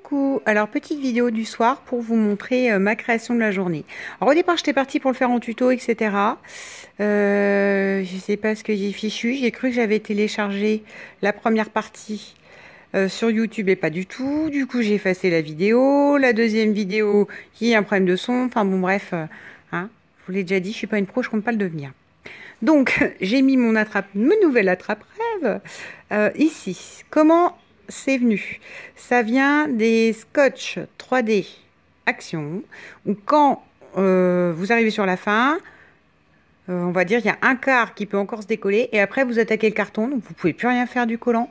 Coucou, alors petite vidéo du soir pour vous montrer ma création de la journée. Alors au départ j'étais partie pour le faire en tuto etc. Je sais pas ce que j'ai fichu, j'ai cru que j'avais téléchargé la première partie sur YouTube et pas du tout. Du coup j'ai effacé la vidéo, la deuxième vidéo il y a un problème de son, enfin bon bref, hein, je vous l'ai déjà dit, je suis pas une pro, je compte pas le devenir. Donc j'ai mis mon nouvelle attrape-rêve ici. Comment c'est venu? Ça vient des scotch 3D Action, où quand vous arrivez sur la fin, on va dire il y a un quart qui peut encore se décoller, et après vous attaquez le carton, donc vous pouvez plus rien faire du collant,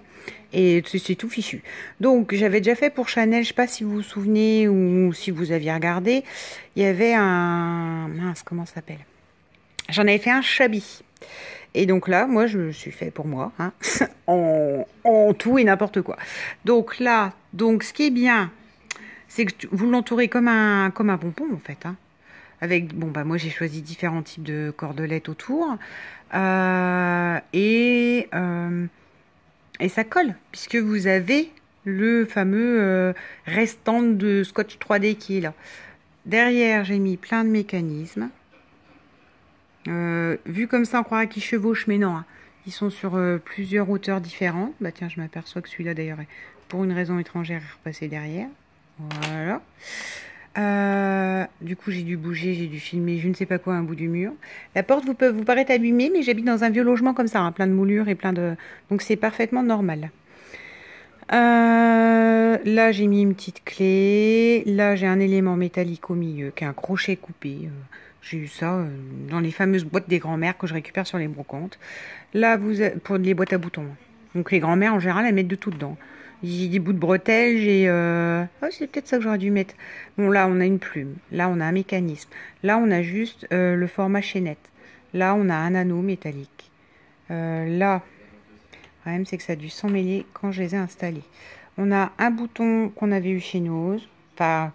et c'est tout fichu. Donc j'avais déjà fait pour Chanel, je sais pas si vous vous souvenez, ou si vous aviez regardé, il y avait un... mince, comment ça s'appelle? J'en avais fait un Shabby. Et donc là, moi, je me suis fait pour moi, hein, en tout et n'importe quoi. Donc là, ce qui est bien, c'est que vous l'entourez comme un pompon, en fait. Hein, avec, bon, bah moi, j'ai choisi différents types de cordelettes autour. Et ça colle, puisque vous avez le fameux restant de scotch 3D qui est là. Derrière, j'ai mis plein de mécanismes. Vu comme ça, on croirait qu'ils chevauchent, mais non. Hein. Ils sont sur plusieurs hauteurs différentes. Bah tiens, je m'aperçois que celui-là, d'ailleurs, pour une raison étrangère, est repassé derrière. Voilà. Du coup, j'ai dû bouger, j'ai dû filmer je ne sais pas quoi à un bout du mur. La porte vous paraît abîmée, mais j'habite dans un vieux logement comme ça, hein, plein de moulures et plein de... Donc c'est parfaitement normal. Là, j'ai mis une petite clé. Là, j'ai un élément métallique au milieu, qui est un crochet coupé. J'ai eu ça dans les fameuses boîtes des grands-mères que je récupère sur les brocantes. Là, pour les boîtes à boutons. Donc les grands-mères, en général, elles mettent de tout dedans. J'ai des bouts de bretelles, j'ai... Oh, c'est peut-être ça que j'aurais dû mettre. Bon, là, on a une plume. Là, on a un mécanisme. Là, on a juste le format chaînette. Là, on a un anneau métallique. Là, le problème, c'est que ça a dû s'emmêler quand je les ai installés. On a un bouton qu'on avait eu chez Nose. Enfin...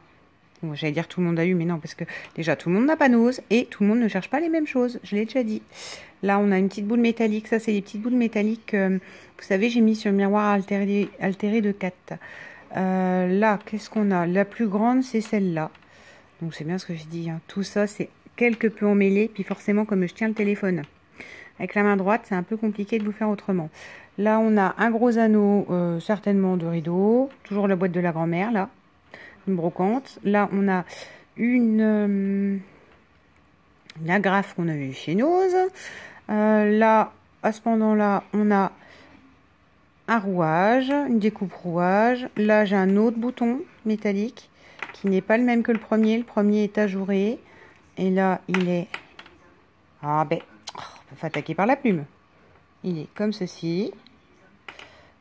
Bon, j'allais dire tout le monde a eu, mais non, parce que déjà tout le monde n'a pas Nose et tout le monde ne cherche pas les mêmes choses, je l'ai déjà dit. Là, on a une petite boule métallique, ça c'est les petites boules métalliques, vous savez, j'ai mis sur le miroir altéré de 4. Là, qu'est-ce qu'on a? La plus grande, c'est celle-là. Donc c'est bien ce que je dis, hein. Tout ça, c'est quelque peu emmêlé, puis forcément, comme je tiens le téléphone avec la main droite, c'est un peu compliqué de vous faire autrement. Là, on a un gros anneau, certainement de rideau, toujours la boîte de la grand-mère, là. Une brocante. Là, on a une agrafe qu'on a eu chez Nose. Là, à ce pendant-là, on a un rouage, une découpe rouage. Là, j'ai un autre bouton métallique qui n'est pas le même que le premier. Le premier est ajouré. Et là, il est... Ah ben, on peut attaquer par la plume. Il est comme ceci.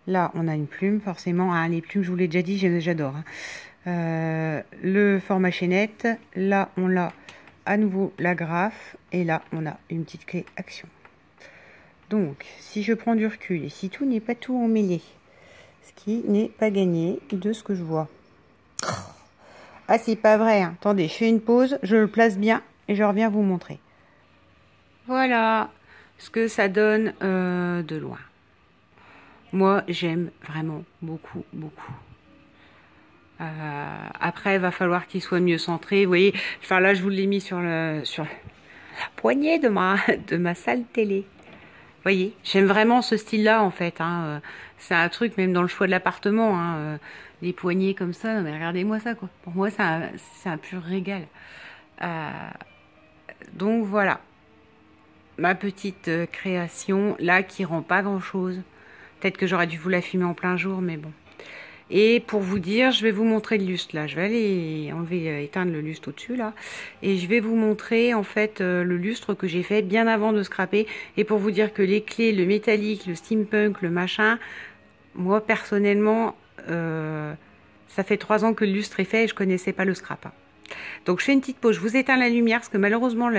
Là, on a une plume, forcément. Ah, les plumes, je vous l'ai déjà dit, j'adore. Hein. Le format chaînette, là on a à nouveau l'agrafe et là on a une petite clé action. Donc si je prends du recul et si tout n'est pas tout emmêlé, ce qui n'est pas gagné de ce que je vois. Ah c'est pas vrai, hein. Attendez, je fais une pause, je le place bien et je reviens vous montrer. Voilà ce que ça donne de loin. Moi j'aime vraiment beaucoup. Après, il va falloir qu'il soit mieux centré. Vous voyez, enfin là, je vous l'ai mis sur la poignée de ma salle télé. Vous voyez, j'aime vraiment ce style-là, en fait. Hein. C'est un truc, même dans le choix de l'appartement. Hein. Les poignées comme ça, mais regardez-moi ça, quoi. Pour moi, c'est un pur régal. Donc, voilà. Ma petite création, là, qui rend pas grand-chose. Peut-être que j'aurais dû vous la filmer en plein jour, mais bon. Et pour vous dire, je vais vous montrer le lustre là. Je vais aller enlever, éteindre le lustre au-dessus là. Et je vais vous montrer en fait le lustre que j'ai fait bien avant de scraper. Et pour vous dire que les clés, le métallique, le steampunk, le machin, moi personnellement, ça fait 3 ans que le lustre est fait et je connaissais pas le scrap. Hein. Donc je fais une petite pause. Je vous éteins la lumière parce que malheureusement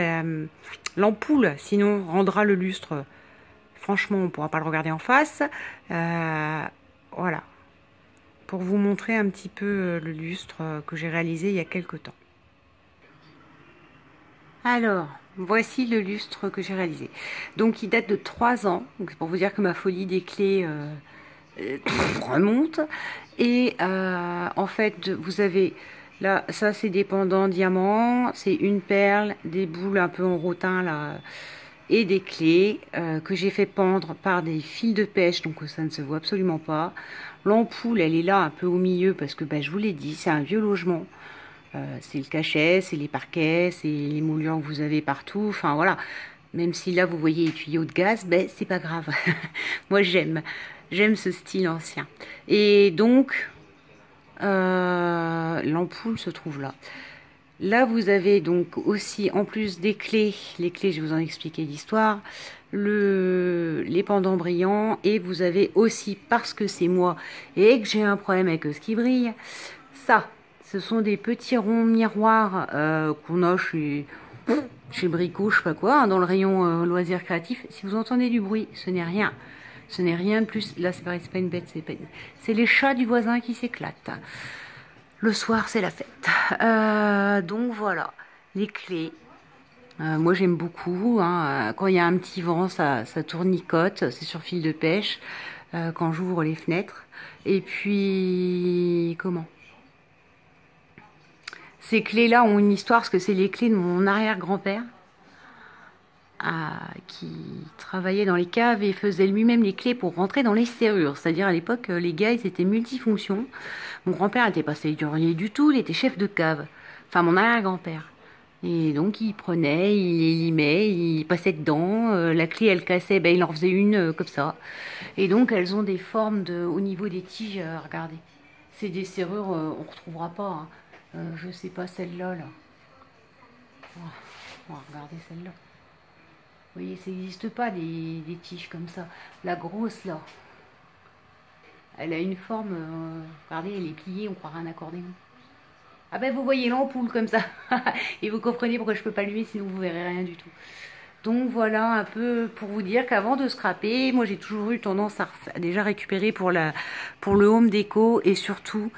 l'ampoule sinon rendra le lustre. Franchement, on ne pourra pas le regarder en face. Voilà. Pour vous montrer un petit peu le lustre que j'ai réalisé il y a quelques temps. Alors, voici le lustre que j'ai réalisé. Donc, il date de 3 ans. Donc, c'est pour vous dire que ma folie des clés remonte. Et en fait, vous avez là, ça c'est des pendants diamants, c'est une perle, des boules un peu en rotin là, et des clés que j'ai fait pendre par des fils de pêche, donc ça ne se voit absolument pas. L'ampoule, elle est là un peu au milieu parce que je vous l'ai dit, c'est un vieux logement. C'est le cachet, c'est les parquets, c'est les moulures que vous avez partout. Enfin voilà, même si là vous voyez les tuyaux de gaz, c'est pas grave. Moi j'aime ce style ancien. Et donc l'ampoule se trouve là. Là vous avez donc aussi, en plus des clés, les clés je vais vous en expliquer l'histoire, les pendants brillants, et vous avez aussi, parce que c'est moi et que j'ai un problème avec ce qui brille, ça. Ce sont des petits ronds miroirs qu'on a chez Brico, je sais pas quoi, hein, dans le rayon loisirs créatifs. Si vous entendez du bruit, ce n'est rien. Ce n'est rien de plus. Là, c'est pareil, c'est pas une bête, c'est les chats du voisin qui s'éclatent. Le soir, c'est la fête. Donc voilà, les clés. Moi, j'aime beaucoup. Hein, quand il y a un petit vent, ça tournicote. C'est sur fil de pêche. Quand j'ouvre les fenêtres. Et puis, comment ? Ces clés-là ont une histoire, parce que c'est les clés de mon arrière-grand-père qui travaillait dans les caves et faisait lui-même les clés pour rentrer dans les serrures. C'est-à-dire à l'époque, les gars, ils étaient multifonctions. Mon grand-père n'était pas serrurier du tout, il était chef de cave. Enfin, mon arrière-grand-père. Et donc, il prenait, il les limait, il passait dedans. La clé, elle cassait, il en faisait une comme ça. Et donc, elles ont des formes au niveau des tiges, regardez. C'est des serrures, on ne retrouvera pas, hein. Je sais pas, celle-là, là. On va regarder celle-là. Vous voyez, ça n'existe pas des tiges comme ça. La grosse, là, elle a une forme, regardez, elle est pliée, on croirait un accordéon. Ah vous voyez l'ampoule comme ça. Et vous comprenez pourquoi je peux pas allumer, sinon vous verrez rien du tout. Donc voilà un peu pour vous dire qu'avant de scraper, moi j'ai toujours eu tendance à déjà récupérer pour le home déco, et surtout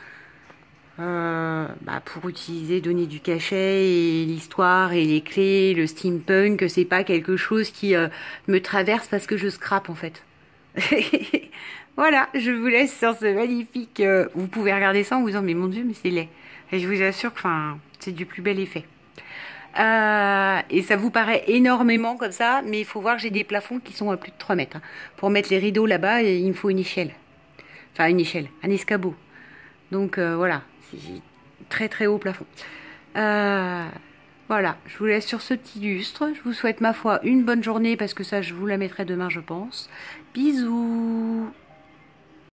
pour utiliser, donner du cachet, et l'histoire et les clés, le steampunk, c'est pas quelque chose qui me traverse parce que je scrape en fait. Voilà, je vous laisse sur ce magnifique. Vous pouvez regarder ça en vous disant mais mon Dieu, mais c'est laid. Et je vous assure que c'est du plus bel effet. Et ça vous paraît énormément comme ça, mais il faut voir que j'ai des plafonds qui sont à plus de 3 mètres. Hein. Pour mettre les rideaux là-bas, il me faut une échelle. Enfin une échelle, un escabeau. Donc voilà, c'est très très haut plafond. Voilà, je vous laisse sur ce petit lustre. Je vous souhaite, ma foi, une bonne journée, parce que ça, je vous la mettrai demain, je pense. Bisous!